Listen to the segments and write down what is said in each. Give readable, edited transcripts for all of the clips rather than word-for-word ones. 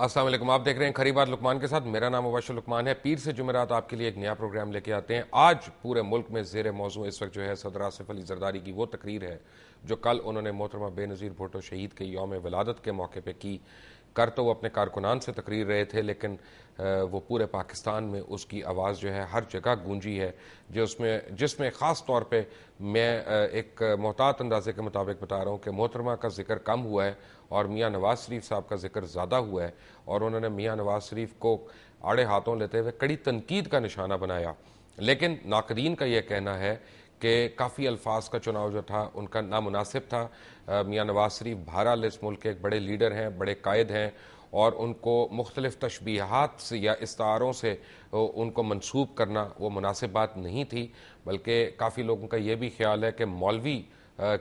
السلام علیکم، آپ دیکھ رہے ہیں کھری بات لقمان کے ساتھ. میرا نام مبشر لقمان ہے. پیر سے جمعرات آپ کے لیے ایک نیا پروگرام لے کے آتے ہیں. آج پورے ملک میں زیر موضوع اس وقت جو ہے صدر آصف علی زرداری کی وہ تقریر ہے جو کل انہوں نے محترمہ بے نظیر بھٹو شہید کے یوم ولادت کے موقع پہ کی. کر تو وہ اپنے کارکنان سے تقریر رہے تھے، لیکن وہ پورے پاکستان میں اس کی آواز جو ہے ہر جگہ گونجی ہے، جس میں خاص طور پہ میں ایک محتاط اندازے کے مطابق بتا رہا ہوں کہ محترمہ کا ذکر کم ہوا ہے اور میاں نواز شریف صاحب کا ذکر زیادہ ہوا ہے، اور انہوں نے میاں نواز شریف کو آڑے ہاتھوں لیتے ہوئے کڑی تنقید کا نشانہ بنایا. لیکن ناقدین کا یہ کہنا ہے کہ کافی الفاظ کا چناؤ جو تھا ان کا نامناسب تھا. میاں نواز شریف بہرحال اس ملک کے ایک بڑے لیڈر ہیں، بڑے قائد ہیں، اور ان کو مختلف تشبیہات سے یا استعاروں سے ان کو منسوب کرنا وہ مناسب بات نہیں تھی. بلکہ کافی لوگوں کا یہ بھی خیال ہے کہ مولوی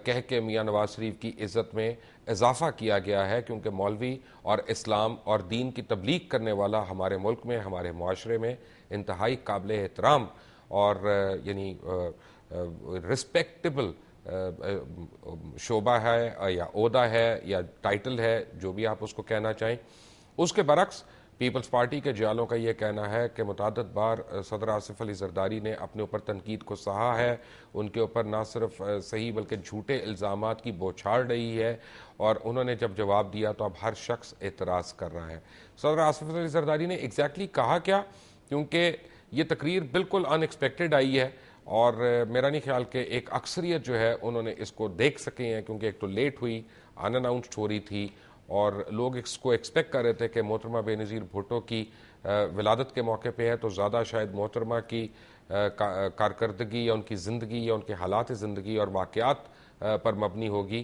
کہہ کے میاں نواز شریف کی عزت میں اضافہ کیا گیا ہے، کیونکہ مولوی اور اسلام اور دین کی تبلیغ کرنے والا ہمارے ملک میں، ہمارے معاشرے میں انتہائی قابل احترام اور یعنی رسپیکٹیبل شعبہ ہے یا عہدہ ہے یا ٹائٹل ہے، جو بھی آپ اس کو کہنا چاہیں. اس کے برعکس پیپلز پارٹی کے جیالوں کا یہ کہنا ہے کہ متعدد بار صدر آصف علی زرداری نے اپنے اوپر تنقید کو سہا ہے، ان کے اوپر نہ صرف صحیح بلکہ جھوٹے الزامات کی بوچھاڑ رہی ہے، اور انہوں نے جب جواب دیا تو اب ہر شخص اعتراض کر رہا ہے. صدر آصف علی زرداری نے ایگزیکٹلی کہا کیا، کیونکہ یہ تقریر بالکل ان ایکسپیکٹڈ آئی ہے، اور میرا نہیں خیال کہ ایک اکثریت جو ہے انہوں نے اس کو دیکھ سکے ہیں، کیونکہ ایک تو لیٹ ہوئی، ان اناؤنسڈ ہو رہی تھی، اور لوگ اس کو ایکسپیکٹ کر رہے تھے کہ محترمہ بے نظیر بھٹو کی ولادت کے موقع پہ ہے تو زیادہ شاید محترمہ کی کارکردگی یا ان کی زندگی یا ان کے حالات زندگی اور واقعات پر مبنی ہوگی.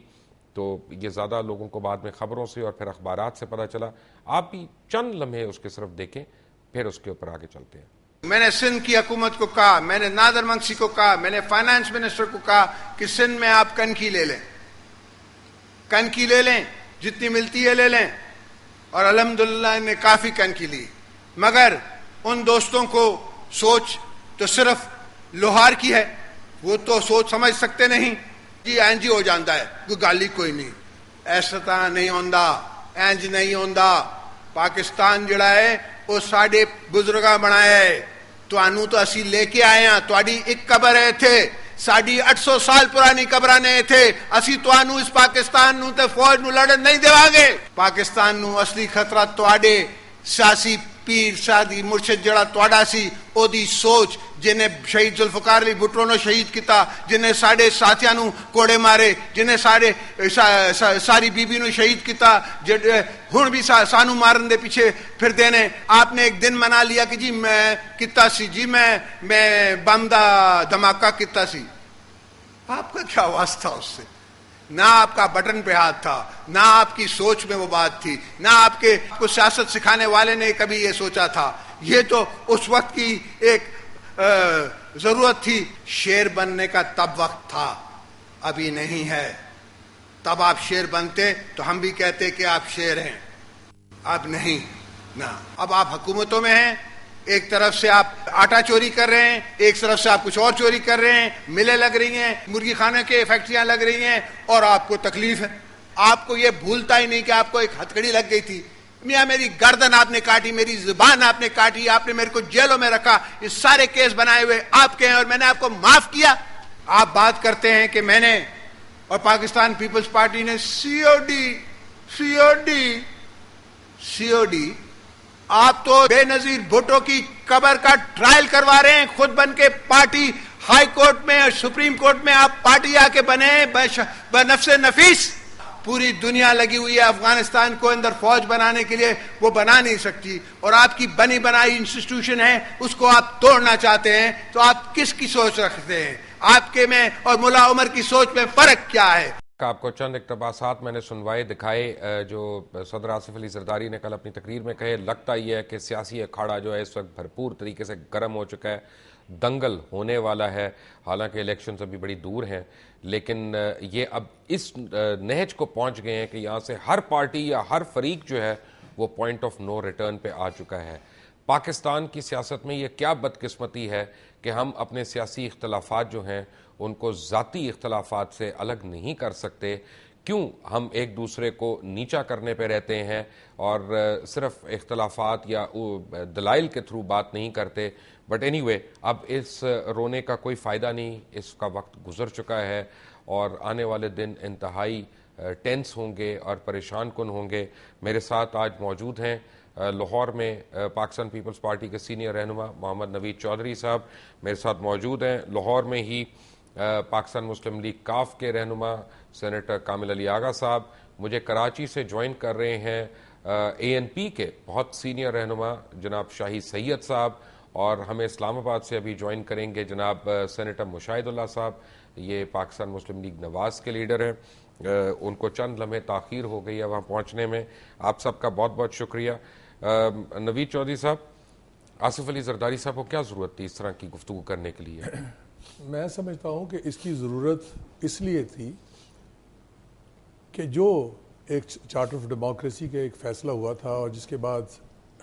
تو یہ زیادہ لوگوں کو بعد میں خبروں سے اور پھر اخبارات سے پتہ چلا. آپ بھی چند لمحے اس کے صرف دیکھیں، پھر اس کے اوپر آگے چلتے ہیں. میں نے سندھ کی حکومت کو کہا، میں نے نادر منگسی کو کہا، میں نے فائنانس منسٹر کو کہا کہ سندھ میں آپ کنکھی لے لیں، جتنی ملتی ہے لے لیں، اور الحمدللہ نے کافی کنکھی لی. مگر ان دوستوں کو سوچ تو صرف لوہار کی ہے، وہ تو سوچ سمجھ سکتے نہیں. جی اینج ہو جاندہ ہے، کوئی گالی کوئی نہیں، ایسا نہیں ہوندا، اینج نہیں ہوندا. پاکستان جڑا ہے وہ ساڑھے بزرگاں بنایا ہے، تو اسی لے کے آئے ہیں. تواڈی ایک قبر ہے تھے، ساڑھی 800 سال پرانی قبراں نے تھے. اسی توانو اس پاکستان نو تے فوج نو لڑن نہیں دیواں گے. پاکستان نو اصلی خطرہ تواڈے سیاسی پیر شادی مرشد جڑا تواڈا سی، او دی سوچ جنہیں شہید ذوالفقار علی بھٹو نو شہید کیتا، جنہیں ساڑھے ساتھیاں نو کوڑے مارے، جنہیں ساری بی بی نو شہید کیتا، ہن بھی سانو مارن دے پیچھے پھر دینے. آپ نے ایک دن منا لیا کہ جی میں کیتا سی، جی میں بم دا دھماکہ کیتا سی. آپ کا کیا واسطہ اس سے؟ نہ آپ کا بٹن پہ ہاتھ تھا، نہ آپ کی سوچ میں وہ بات تھی، نہ آپ کے کو سیاست سکھانے والے نے کبھی یہ سوچا تھا. یہ تو اس وقت کی ایک ضرورت تھی. شیر بننے کا تب وقت تھا، ابھی نہیں ہے. تب آپ شیر بنتے تو ہم بھی کہتے کہ آپ شیر ہیں. اب نہیں نا. اب آپ حکومتوں میں ہیں، ایک طرف سے آپ آٹا چوری کر رہے ہیں، ایک طرف سے آپ کچھ اور چوری کر رہے ہیں، ملیں لگ رہی ہیں، مرغی خانے کے فیکٹریاں لگ رہی ہیں، اور آپ کو تکلیف ہے. آپ کو یہ بھولتا ہی نہیں کہ آپ کو ایک ہتھکڑی لگ گئی تھی. میاں میری گردن آپ نے کاٹی، میری زبان آپ نے کاٹی، آپ نے میرے کو جیلوں میں رکھا. یہ سارے کیس بنائے ہوئے آپ کے ہیں، اور میں نے آپ کو معاف کیا. آپ بات کرتے ہیں کہ میں نے اور پاکستان پیپلز پارٹی نے سی او ڈی. آپ تو بے نظیر بھٹو کی قبر کا ٹرائل کروا رہے ہیں خود بن کے. پارٹی ہائی کورٹ میں اور سپریم کورٹ میں آپ پارٹی آ کے بنے بنفس نفیس. پوری دنیا لگی ہوئی ہے افغانستان کو اندر فوج بنانے کے لیے، وہ بنا نہیں سکتی. اور آپ کی بنی بنائی انسٹیٹیوشن ہے، اس کو آپ توڑنا چاہتے ہیں. تو آپ کس کی سوچ رکھتے ہیں؟ آپ کے میں اور ملا عمر کی سوچ میں فرق کیا ہے؟ آپ کو چند اقتباسات میں نے سنوائے دکھائے جو صدر آصف علی زرداری نے کل اپنی تقریر میں کہے. لگتا یہ ہے کہ سیاسی اکھاڑا جو ہے اس وقت بھرپور طریقے سے گرم ہو چکا ہے، دنگل ہونے والا ہے. حالانکہ الیکشنز ابھی بڑی دور ہیں، لیکن یہ اب اس نہج کو پہنچ گئے ہیں کہ یہاں سے ہر پارٹی یا ہر فریق جو ہے وہ پوائنٹ آف نو ریٹرن پہ آ چکا ہے. پاکستان کی سیاست میں یہ کیا بدقسمتی ہے کہ ہم اپنے سیاسی اختلافات جو ہیں ان کو ذاتی اختلافات سے الگ نہیں کر سکتے، کیوں ہم ایک دوسرے کو نیچا کرنے پہ رہتے ہیں اور صرف اختلافات یا دلائل کے تھرو بات نہیں کرتے. بٹ اینی وے, اب اس رونے کا کوئی فائدہ نہیں, اس کا وقت گزر چکا ہے اور آنے والے دن انتہائی ٹینس ہوں گے اور پریشان کن ہوں گے. میرے ساتھ آج موجود ہیں لاہور میں پاکستان پیپلز پارٹی کے سینئر رہنما محمد نوید چودھری صاحب, میرے ساتھ موجود ہیں لاہور میں ہی پاکستان مسلم لیگ کاف کے رہنما سینیٹر کامل علی آغا صاحب, مجھے کراچی سے جوائن کر رہے ہیں اے این پی کے بہت سینئر رہنما جناب شاہی سید صاحب, اور ہمیں اسلام آباد سے ابھی جوائن کریں گے جناب سینیٹر مشاہد اللہ صاحب, یہ پاکستان مسلم لیگ نواز کے لیڈر ہیں. ان کو چند لمحے تاخیر ہو گئی ہے وہاں پہنچنے میں, آپ سب کا بہت بہت شکریہ. نوید چودھری صاحب, آصف علی زرداری صاحب کو کیا ضرورت تھی اس طرح کی گفتگو کرنے کے لیے؟ میں سمجھتا ہوں کہ اس کی ضرورت اس لیے تھی کہ جو ایک چارٹر آف ڈیموکریسی کا ایک فیصلہ ہوا تھا اور جس کے بعد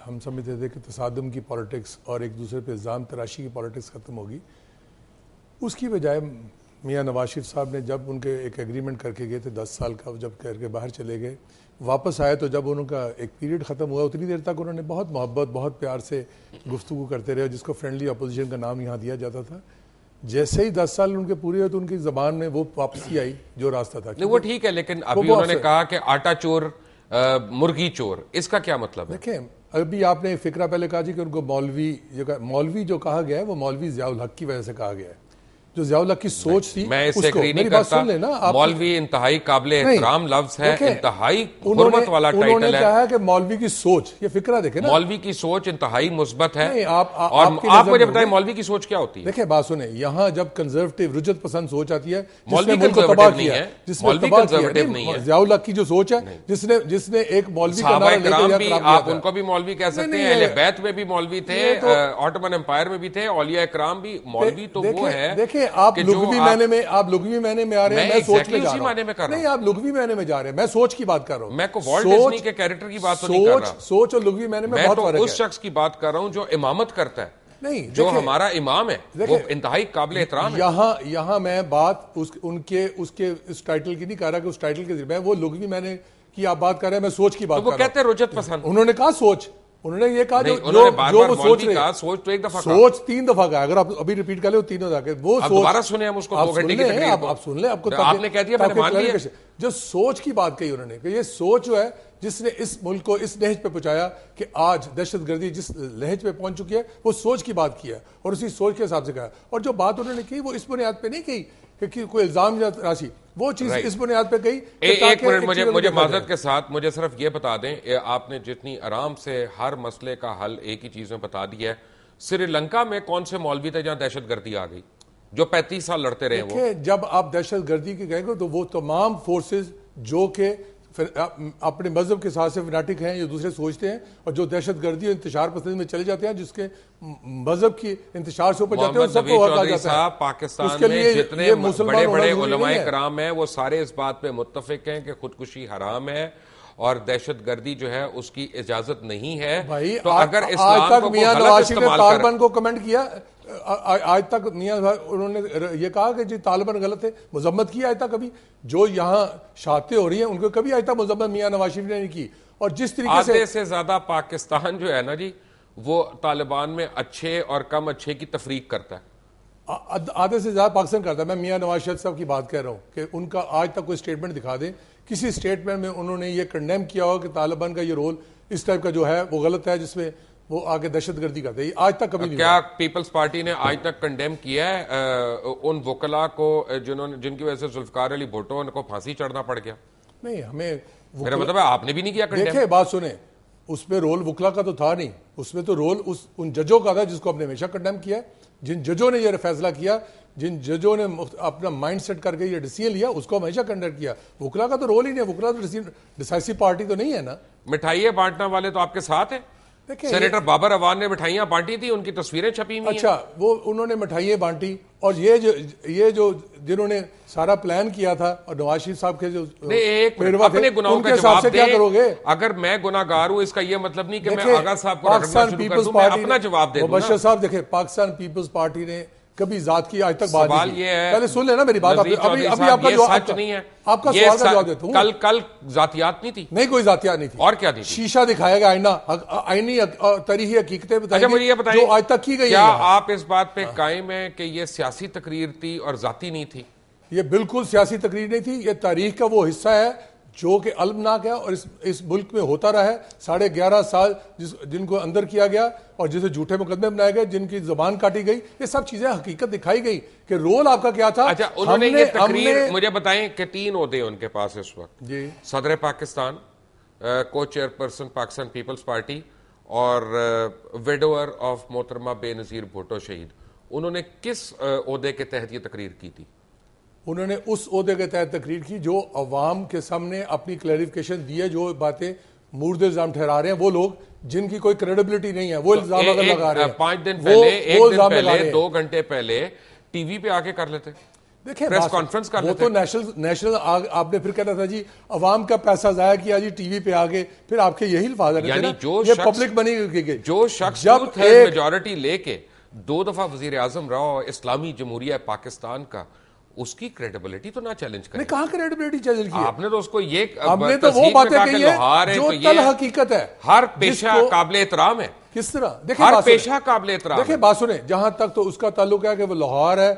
ہم سمجھتے تھے کہ تصادم کی پالیٹکس اور ایک دوسرے پہ الزام تراشی کی پالیٹکس ختم ہوگی, اس کی بجائے میاں نواز شریف صاحب نے جب ان کے ایک ایگریمنٹ کر کے گئے تھے 10 سال کا, جب کر کے باہر چلے گئے, واپس آئے تو جب ان کا ایک پیریڈ ختم ہوا اتنی دیر تک انہوں نے بہت محبت بہت پیار سے گفتگو کرتے رہے, جس کو فرینڈلی اپوزیشن کا نام یہاں دیا جاتا تھا. جیسے ہی 10 سال ان کے پورے ہوئے تو ان کی زبان میں وہ واپسی آئی جو راستہ تھا. نہیں وہ ٹھیک ہے, لیکن ابھی انہوں نے کہا کہ آٹا چور مرغی چور, اس کا کیا مطلب ہے؟ دیکھیں ابھی آپ نے فکرہ پہلے کہا جی کہ ان کو مولوی جو کہا گیا ہے وہ مولوی ضیاء الحق کی وجہ سے کہا گیا ہے, جو ضیاء الحق کی سوچ تھی. میں اس سے ایگری نہیں کرتا, مولوی انتہائی قابل احترام لفظ ہے, انتہائی حرمت والا ٹائٹل ہے. انہوں نے کہا کہ مولوی کی سوچ, یہ فکرہ دیکھیں نا, مولوی کی سوچ انتہائی مثبت ہے. اور آپ مجھے بتائیں مولوی کی سوچ کیا ہوتی ہے؟ دیکھیں بات سنیں, یہاں جب کنزرویٹو رجت پسند سوچ آتی ہے مولوی کنزرویٹو نہیں ہے, مولوی کنزرویٹو نہیں ہے. ضیاء الحق کی جو سوچ ہے جس نے ایک مولوی کا صحابہ کرام بھی, آپ ان کو بھی مولوی کہہ سکتے ہیں, اہل بیت میں بھی مولوی تھے, آٹومن امپائر میں بھی تھے, اولیاء کرام بھی. مولوی تو وہ ہے, دیکھیں آپ لغوی معنی میں, آپ لغوی معنی میں آ رہے ہیں, میں سوچ میں جا رہا ہوں. نہیں آپ لغوی معنی میں جا رہے ہیں, میں سوچ کی بات کر رہا ہوں. میں کو والٹ ڈزنی کے کیریکٹر کی بات تو نہیں کر رہا, سوچ اور لغوی معنی میں بہت فرق ہے. میں تو اس شخص کی بات کر رہا ہوں جو امامت کرتا ہے, نہیں جو ہمارا امام ہے, وہ انتہائی قابل احترام ہے. یہاں میں بات ان کے اس ٹائٹل کی نہیں کر رہا کہ اس ٹائٹل کے ذریعے وہ لغوی معنی کی آپ بات کر رہے ہیں, میں سوچ کی بات کر رہا ہوں. وہ کہتے ہیں رجت پسند, انہوں نے کہا سوچ, انہوں نے یہ کہا جو وہ سوچ رہے ہیں, سوچ 3 دفعہ کہا, اگر آپ ابھی ریپیٹ کر لیں وہ 3 دفعہ کہا, وہ سوچ دوبارہ سنیں ہم اس کو 2 گھنٹے کی تقریر کو, آپ سن لیں, آپ نے کہہ دیا میں نے مان لیا. جو سوچ کی بات کہی انہوں نے کہ یہ سوچ جو ہے جس نے اس ملک کو اس نہج پہ پہنچایا کہ آج دہشت گردی جس نہج پہ پہنچ چکی ہے, وہ سوچ کی بات کی ہے اور اسی سوچ کے حساب سے کہا. اور جو بات انہوں نے کی وہ اس بنیاد پہ نہیں کہی کہ کوئی الزام یا راشی, وہ چیز اس بنیاد پہ کہی. ایک منٹ مجھے معذرت کے ساتھ مجھے صرف یہ بتا دیں, آپ نے جتنی آرام سے ہر مسئلے کا حل ایک ہی چیز میں بتا دیا ہے, سری لنکا میں کون سے مولوی تھے جہاں دہشت گردی آ گئی جو 35 سال لڑتے رہے؟ وہ جب آپ دہشت گردی کی کہیں گے تو وہ تمام فورسز جو کہ اپنے مذہب کے ساتھ سے فناٹک ہیں یا دوسرے سوچتے ہیں اور جو دہشت گردی اور انتشار پسند میں چلے جاتے ہیں, جس کے مذہب کی انتشار سے اوپر جاتے ہیں, سب کو ہٹا جاتا ہے. پاکستان میں جتنے بڑے بڑے علماء کرام ہیں وہ سارے اس بات پہ متفق ہیں کہ خودکشی حرام ہے اور دہشت گردی جو ہے اس کی اجازت نہیں ہے. تو اگر اسلام کو میاں نواز شریف نے طالبان کو کمنٹ کیا, آج تک میاں انہوں نے یہ کہا کہ جی طالبان غلط ہے, مذمت کی آج تک؟ کبھی جو یہاں شہادتیں ہو رہی ہیں ان کو کبھی آج تک مذمت میاں نواز شریف نے نہیں کی. اور جس طریقے سے آدھے سے زیادہ پاکستان جو ہے نا جی, وہ طالبان میں اچھے اور کم اچھے کی تفریق کرتا ہے, آدھے سے زیادہ پاکستان کرتا ہے. میں میاں نواز شریف صاحب کی بات کہہ رہا ہوں کہ ان کا آج تک کوئی اسٹیٹمنٹ دکھا دیں, کسی اسٹیٹمنٹ میں انہوں نے یہ کنڈیم کیا ہو کہ طالبان کا یہ رول اس ٹائپ کا جو ہے وہ غلط ہے, جس میں وہ آگے دہشت گردی کرتے ہیں. آج تک کبھی نہیں. کیا پیپلز پارٹی نے آج تک کنڈیم کیا ہے ان وکلا کو جن کی وجہ سے ذوالفقار علی بھٹو کو پھانسی چڑھنا پڑ گیا؟ نہیں, ہمیں میرا مطلب ہے آپ نے بھی نہیں کیا کنڈیم. دیکھیں بات سنیں, اس میں رول وکلا کا تو تھا نہیں, اس میں تو رول ان ججوں کا تھا جس کو ہم نے ہمیشہ کنڈیم کیا. جن ججوں نے یہ فیصلہ کیا, جن ججوں نے اپنا مائنڈ سیٹ کر کے یہ ڈیسیژن لیا, اس کو ہمیشہ کنڈیم کیا. وکلا کا تو رول ہی نہیں, وکلا تو ڈیسائسو پارٹی تو نہیں ہے نا. مٹھائیاں بانٹنے والے تو آپ کے ساتھ ہیں. سینیٹر بابر اوان نے مٹھائیاں بانٹی تھی, ان کی تصویریں چھپی ہوئی ہیں. اچھا, وہ انہوں نے مٹھائیاں بانٹی, اور یہ جو جنہوں نے سارا پلان کیا تھا, اور نواز شریف صاحب کے جو اپنے گناہوں کا جواب دیں. اگر میں گناہگار ہوں اس کا یہ مطلب نہیں کہ میں آغا صاحب کو رکھنا شروع کر دوں, میں اپنا جواب دے دوں. مبشر صاحب دیکھیں, پاکستان پیپلز پارٹی نے کبھی ذات کی آج تک بات سوال نہیں کی. یہ ہے پہلے سن لینا میری بات. ابھی آپ کا سچ نہیں ہے, آپ کا سوال کا جواب دیتا ہوں. کل ذاتیات نہیں تھی, نہیں کوئی ذاتیات نہیں تھی. اور کیا تھی؟ شیشہ دکھایا گیا, آئینی تاریخی حقیقتیں اچھا مجھے یہ بتائیے, جو آج تک کی گئی کیا ہیں. آپ اس بات پہ قائم ہیں کہ یہ سیاسی تقریر تھی اور ذاتی نہیں تھی؟ یہ بالکل سیاسی تقریر نہیں تھی, یہ تاریخ کا وہ حصہ ہے جو کہ المناک ہے اور اس ملک میں ہوتا رہا ہے 11.5 سال, جن کو اندر کیا گیا اور جسے جھوٹے مقدمے بنائے گئے, جن کی زبان کاٹی گئی, یہ سب چیزیں حقیقت دکھائی گئی کہ رول آپ کا کیا تھا. اچھا انہوں نے یہ تقریر, مجھے بتائیں کہ 3 عہدے ان کے پاس اس وقت, جی, صدر پاکستان, کو chairperson Pakistan Peoples Party اور ویڈوور آف محترمہ بے نظیر بھٹو شہید, انہوں نے کس عہدے کے تحت یہ تقریر کی تھی؟ انہوں نے اس عہدے کے تحت تقریر کی جو عوام کے سامنے اپنی کلیریفیکیشن دی ہے, جو باتیں مورد الزام ٹھہرا رہے ہیں وہ لوگ جن کی کوئی کریڈیبلٹی نہیں ہے, وہ الزام اگر لگا رہے ہیں 5 دن پہلے, 1 دن پہلے, 2 گھنٹے پہلے ٹی وی پہ آ کے کر لیتے, دیکھیں پریس کانفرنس کر لیتے. وہ تو نیشنل آپ نے پھر کہنا تھا جی عوام کا پیسہ ضائع کیا جی ٹی وی پہ آگے, پھر آپ کے یہی الفاظ ہیں, یعنی یہ پبلک بنی گئی. جو شخص میجورٹی لے کے 2 دفعہ وزیر اعظم رہا اسلامی جمہوریہ پاکستان کا, اس کی کریڈیبلٹی تو نہ چیلنج کریں. کہاں کریڈیبلٹی چیلنج کی؟ آپ نے تو اس کو یہ ہم نے تو وہ باتیں کہی ہیں جو تل حقیقت ہے. ہر پیشہ قابل احترام ہے. کس طرح؟ ہر پیشہ قابل احترام. دیکھیں بات سنیں, جہاں تک تو اس کا تعلق ہے کہ وہ لاہور ہے,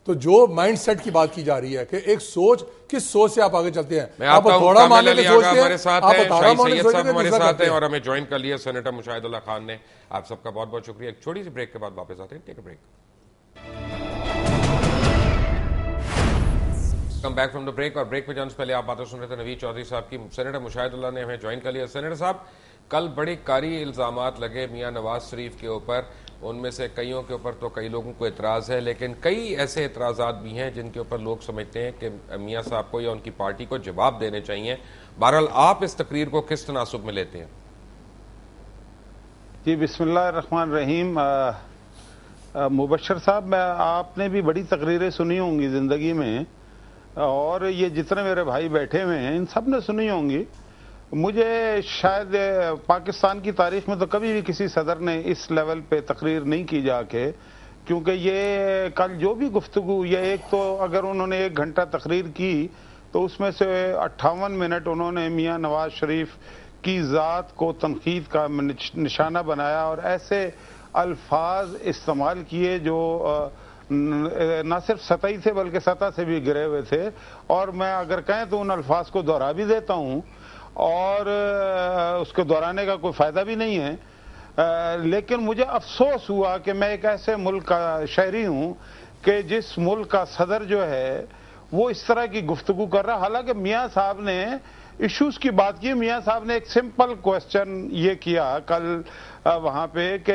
تو جو مائنڈ سیٹ کی بات کی جا رہی ہے کہ ایک سوچ, کس سوچ سے آپ آگے چلتے ہیں. آپ تھوڑا ماننے کی سوچ کے, آپ تھوڑا ماننے کی سوچ کے ہمارے ساتھ ہیں اور ہمیں جوائن کر لیا سینیٹر مشاہد اللہ خان نے. آپ سب کا بہت بہت شکریہ. ایک چھوٹی سی بریک کے بعد واپس آتے ہیں. Take a break. Come back from the break. اور بریک پہ جانے سے پہلے آپ باتیں سن رہے تھے نوید چودھری صاحب کی. سینیٹر مشاہد اللہ نے ہمیں جوائن کر لیا. سینیٹر صاحب, کل بڑے کاری الزامات لگے میاں نواز شریف کے اوپر, ان میں سے کئیوں کے اوپر تو کئی لوگوں کو اعتراض ہے, لیکن کئی ایسے اعتراضات بھی ہیں جن کے اوپر لوگ سمجھتے ہیں کہ میاں صاحب کو یا ان کی پارٹی کو جواب دینے چاہیے. بہرحال آپ اس تقریر کو کس تناسب میں لیتے ہیں؟ جی بسم اللہ الرحمن الرحیم. مبشر صاحب, آپ نے بھی بڑی تقریریں سنی ہوں گی زندگی میں, اور یہ جتنے میرے بھائی بیٹھے ہوئے ہیں ان سب نے سنی ہوں گی. مجھے شاید پاکستان کی تاریخ میں تو کبھی بھی کسی صدر نے اس لیول پہ تقریر نہیں کی جا کے, کیونکہ یہ کل جو بھی گفتگو, یہ ایک تو اگر انہوں نے 1 گھنٹہ تقریر کی تو اس میں سے 58 منٹ انہوں نے میاں نواز شریف کی ذات کو تنقید کا نشانہ بنایا اور ایسے الفاظ استعمال کیے جو نہ صرف سطحی تھے بلکہ سطح سے بھی گرے ہوئے تھے. اور میں اگر کہیں تو ان الفاظ کو دہرا بھی دیتا ہوں, اور اس کو دہرانے کا کوئی فائدہ بھی نہیں ہے, لیکن مجھے افسوس ہوا کہ میں ایک ایسے ملک کا شہری ہوں کہ جس ملک کا صدر جو ہے وہ اس طرح کی گفتگو کر رہا. حالانکہ میاں صاحب نے ایشوز کی بات کی. میاں صاحب نے ایک سمپل کوسچن یہ کیا کل وہاں پہ کہ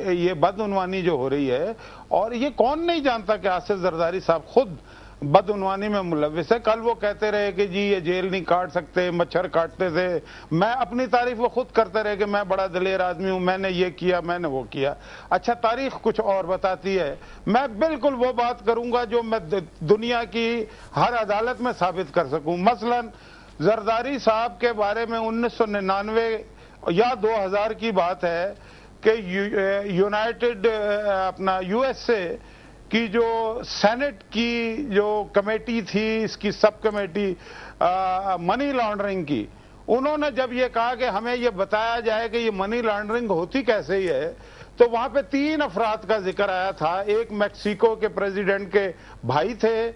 یہ بدعنوانی جو ہو رہی ہے, اور یہ کون نہیں جانتا کہ آصف زرداری صاحب خود بدعنوانی میں ملوث ہے. کل وہ کہتے رہے کہ جی یہ جیل نہیں کاٹ سکتے, مچھر کاٹتے تھے. میں اپنی تعریف وہ خود کرتے رہے کہ میں بڑا دلیر آدمی ہوں, میں نے یہ کیا, میں نے وہ کیا. اچھا تاریخ کچھ اور بتاتی ہے. میں بالکل وہ بات کروں گا جو میں دنیا کی ہر عدالت میں ثابت کر سکوں. مثلا زرداری صاحب کے بارے میں 1999 یا 2000 کی بات ہے کہ یونائٹڈ یو ایس اے کی جو سینٹ کی جو کمیٹی تھی, اس کی سب کمیٹی منی لانڈرنگ کی, انہوں نے جب یہ کہا کہ ہمیں یہ بتایا جائے کہ یہ منی لانڈرنگ ہوتی کیسے ہی ہے, تو وہاں پہ 3 افراد کا ذکر آیا تھا. ایک میکسیکو کے پریزیڈنٹ کے بھائی تھے,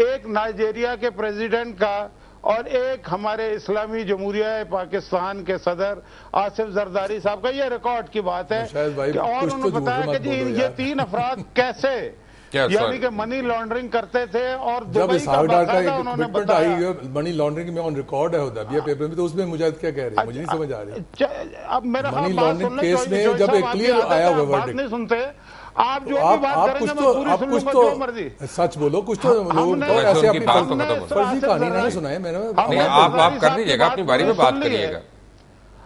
ایک نائجیریا کے پریزیڈنٹ کا, اور ایک ہمارے اسلامی جمہوریہ پاکستان کے صدر آصف زرداری صاحب کا. یہ ریکارڈ کی بات ہے. اور انہوں نے بتایا کہ جی یہ 3 افراد کیسے یعنی کہ منی لانڈرنگ کرتے تھے, اور دبئی کا باقاعدہ انہوں نے بتایا منی لانڈرنگ میں آن ریکارڈ ہے ہوتا ہے پیپر میں, تو اس میں مجاہد کیا کہہ رہے ہیں مجھے نہیں سمجھ آ رہی. اب میرا منی لانڈرنگ کیس میں جب ایک کلیئر آیا ہوا بات نہیں سنتے آپ, جو بھی بات کریں گے میں پوری سن لوں گا جو مرضی. سچ بولو, کچھ تو لوگوں کو ایسے اپنی فرضی کہانی نہ سنائے. میں نے آپ کر دیجیے گا, اپنی باری میں بات کریے گا.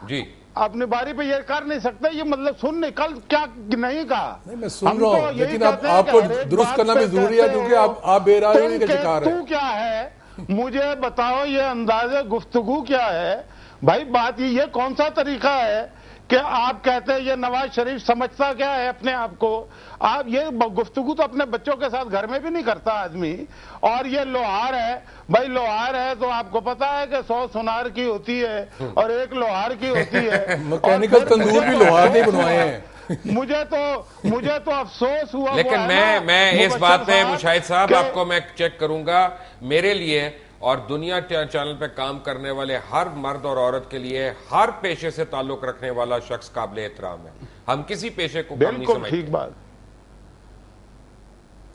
جی اپنی باری پہ یہ کر نہیں سکتے, یہ مطلب سن نہیں, کل کیا نہیں کہا. میں سن رہا ہوں, لیکن آپ کو درست کرنا بھی ضروری ہے کیونکہ آپ بے راہی کا شکار ہیں. تو کیا ہے مجھے بتاؤ, یہ انداز گفتگو کیا ہے بھائی؟ بات یہ کون سا طریقہ ہے کہ آپ کہتے ہیں یہ نواز شریف سمجھتا کیا ہے اپنے آپ کو؟ آپ یہ گفتگو تو اپنے بچوں کے ساتھ گھر میں بھی نہیں کرتا آدمی. اور یہ لوہار ہے، بھائی لوہار ہے تو آپ کو پتا ہے کہ 100 سونار کی ہوتی ہے اور 1 لوہار کی ہوتی ہے. مکینیکل تندور بھی لوہار نہیں بنوائے ہیں. مجھے تو افسوس ہوا. لیکن میں اس بات پہ مشاہد صاحب آپ کو میں چیک کروں گا، میرے لیے اور دنیا چینل پہ کام کرنے والے ہر مرد اور عورت کے لیے ہر پیشے سے تعلق رکھنے والا شخص قابل احترام ہے. ہم کسی پیشے کو کم نہیں سمجھتے. بالکل ٹھیک بات.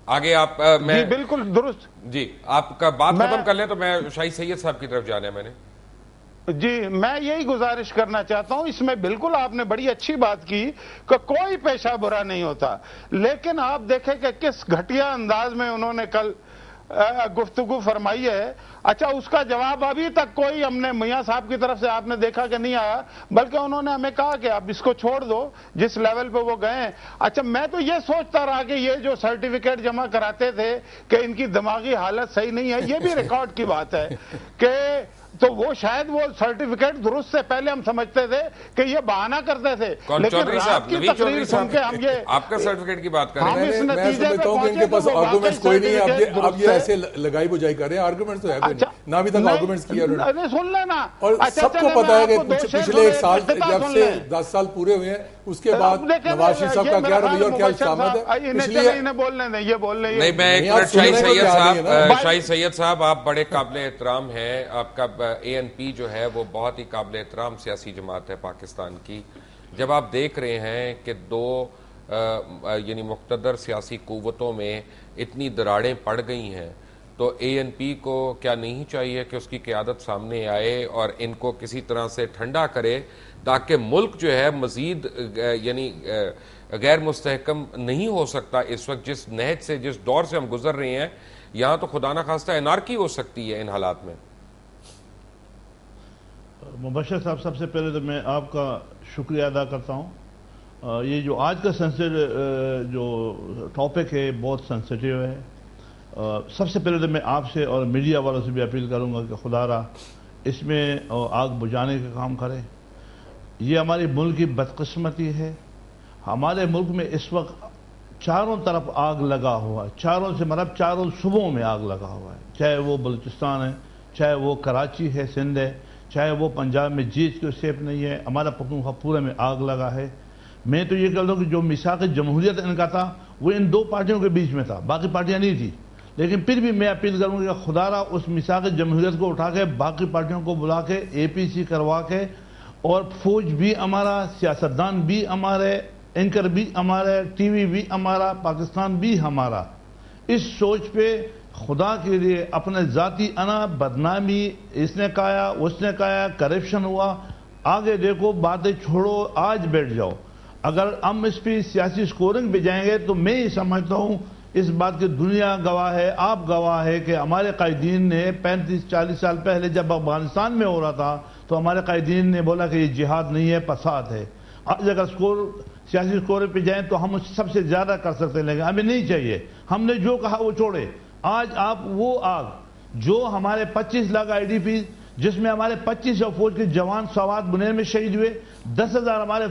آگے آپ میں بالکل درست. جی آپ کا بات ختم کر لیں تو میں شاہی سید صاحب کی طرف جانا ہے. میں نے جی میں یہی گزارش کرنا چاہتا ہوں، اس میں بالکل آپ نے بڑی اچھی بات کی کہ کوئی پیشہ برا نہیں ہوتا، لیکن آپ دیکھیں کہ کس گھٹیا انداز میں انہوں نے کل گفتگو فرمائی ہے. اچھا اس کا جواب ابھی تک کوئی ہم نے میاں صاحب کی طرف سے آپ نے دیکھا کہ نہیں آیا، بلکہ انہوں نے ہمیں کہا کہ اب اس کو چھوڑ دو جس لیول پہ وہ گئے ہیں. اچھا میں تو یہ سوچتا رہا کہ یہ جو سرٹیفکیٹ جمع کراتے تھے کہ ان کی دماغی حالت صحیح نہیں ہے، یہ بھی ریکارڈ کی بات ہے کہ تو وہ شاید وہ سرٹیفکیٹ درست سے پہلے ہم سمجھتے تھے کہ یہ بہانہ کرتے تھے. لیکن رات کی تقریر سن کے ہم یہ آپ کا سرٹیفکیٹ کی بات کر رہے ہیں. میں سمجھتا ہوں کہ ان کے پاس آرگومنٹس کوئی نہیں ہے. اب یہ ایسے لگائی بجائی کر رہے ہیں. آرگومنٹس تو ہے کوئی نہیں. نہ ابھی تک آرگومنٹس کیا انہوں نے. سن لینا. اور سب کو پتا ہے کہ پچھلے 1 سال جب سے 10 سال پورے ہوئے ہیں اس کے بعد نواز شریف صاحب کا کیا رویہ اور کیا الزامات ہے. انہیں بولنے دیں، یہ بولنے نہیں. میں ایک منٹ شاہی سید صاحب آپ بڑے قابل احترام ہیں. آپ کا ANP جو ہے وہ بہت ہی قابل احترام سیاسی جماعت ہے پاکستان کی. جب آپ دیکھ رہے ہیں کہ دو یعنی مقتدر سیاسی قوتوں میں اتنی دراڑیں پڑ گئی ہیں تو ANP کو کیا نہیں چاہیے کہ اس کی قیادت سامنے آئے اور ان کو کسی طرح سے ٹھنڈا کرے تاکہ ملک جو ہے مزید یعنی غیر مستحکم نہیں ہو سکتا. اس وقت جس نہج سے جس دور سے ہم گزر رہے ہیں یہاں تو خدا نخواستہ انارکی ہو سکتی ہے ان حالات میں. مبشر صاحب سب سے پہلے تو میں آپ کا شکریہ ادا کرتا ہوں. یہ جو آج کا جو ٹاپک ہے بہت سینسیٹیو ہے. سب سے پہلے تو میں آپ سے اور میڈیا والوں سے بھی اپیل کروں گا کہ خدا را اس میں آگ بجھانے کا کام کرے. یہ ہمارے ملک کی بدقسمتی ہے. ہمارے ملک میں اس وقت چاروں طرف آگ لگا ہوا ہے. چاروں سے مطلب چاروں صوبوں میں آگ لگا ہوا ہے. چاہے وہ بلوچستان ہے، چاہے وہ کراچی ہے سندھ ہے، چاہے وہ پنجاب میں جیت کو سیف نہیں ہے. ہمارا پختونخوا پورے میں آگ لگا ہے. میں تو یہ کہتا ہوں کہ جو میثاق جمہوریت ان کا تھا وہ ان 2 پارٹیوں کے بیچ میں تھا، باقی پارٹیاں نہیں تھی. لیکن پھر بھی میں اپیل کروں گا کہ خدا را اس میثاق جمہوریت کو اٹھا کے باقی پارٹیوں کو بلا کے APC کروا کے، اور فوج بھی ہمارا، سیاستدان بھی ہمارے، اینکر بھی ہمارے، ٹی وی بھی ہمارا، پاکستان بھی ہمارا، اس سوچ پہ خدا کے لیے اپنے ذاتی انا بدنامی اس نے کہا اس نے کہا کرپشن ہوا، آگے دیکھو باتیں چھوڑو، آج بیٹھ جاؤ. اگر ہم اس پہ سیاسی سکورنگ پہ جائیں گے تو میں ہی سمجھتا ہوں اس بات کی دنیا گواہ ہے، آپ گواہ ہے کہ ہمارے قائدین نے 35-40 سال پہلے جب افغانستان میں ہو رہا تھا تو ہمارے قائدین نے بولا کہ یہ جہاد نہیں ہے، فساد ہے. آج اگر سیاسی سکورنگ پہ جائیں تو ہم سب سے زیادہ کر سکتے ہیں، لیکن ہمیں نہیں چاہیے. ہم نے جو کہا وہ چھوڑے. آج آپ وہ آگ جو ہمارے 25 لاکھ IDP جس میں ہمارے 2500 فوج کے جوان سوات بنیر میں شہید ہوئے، 10,000 ہمارے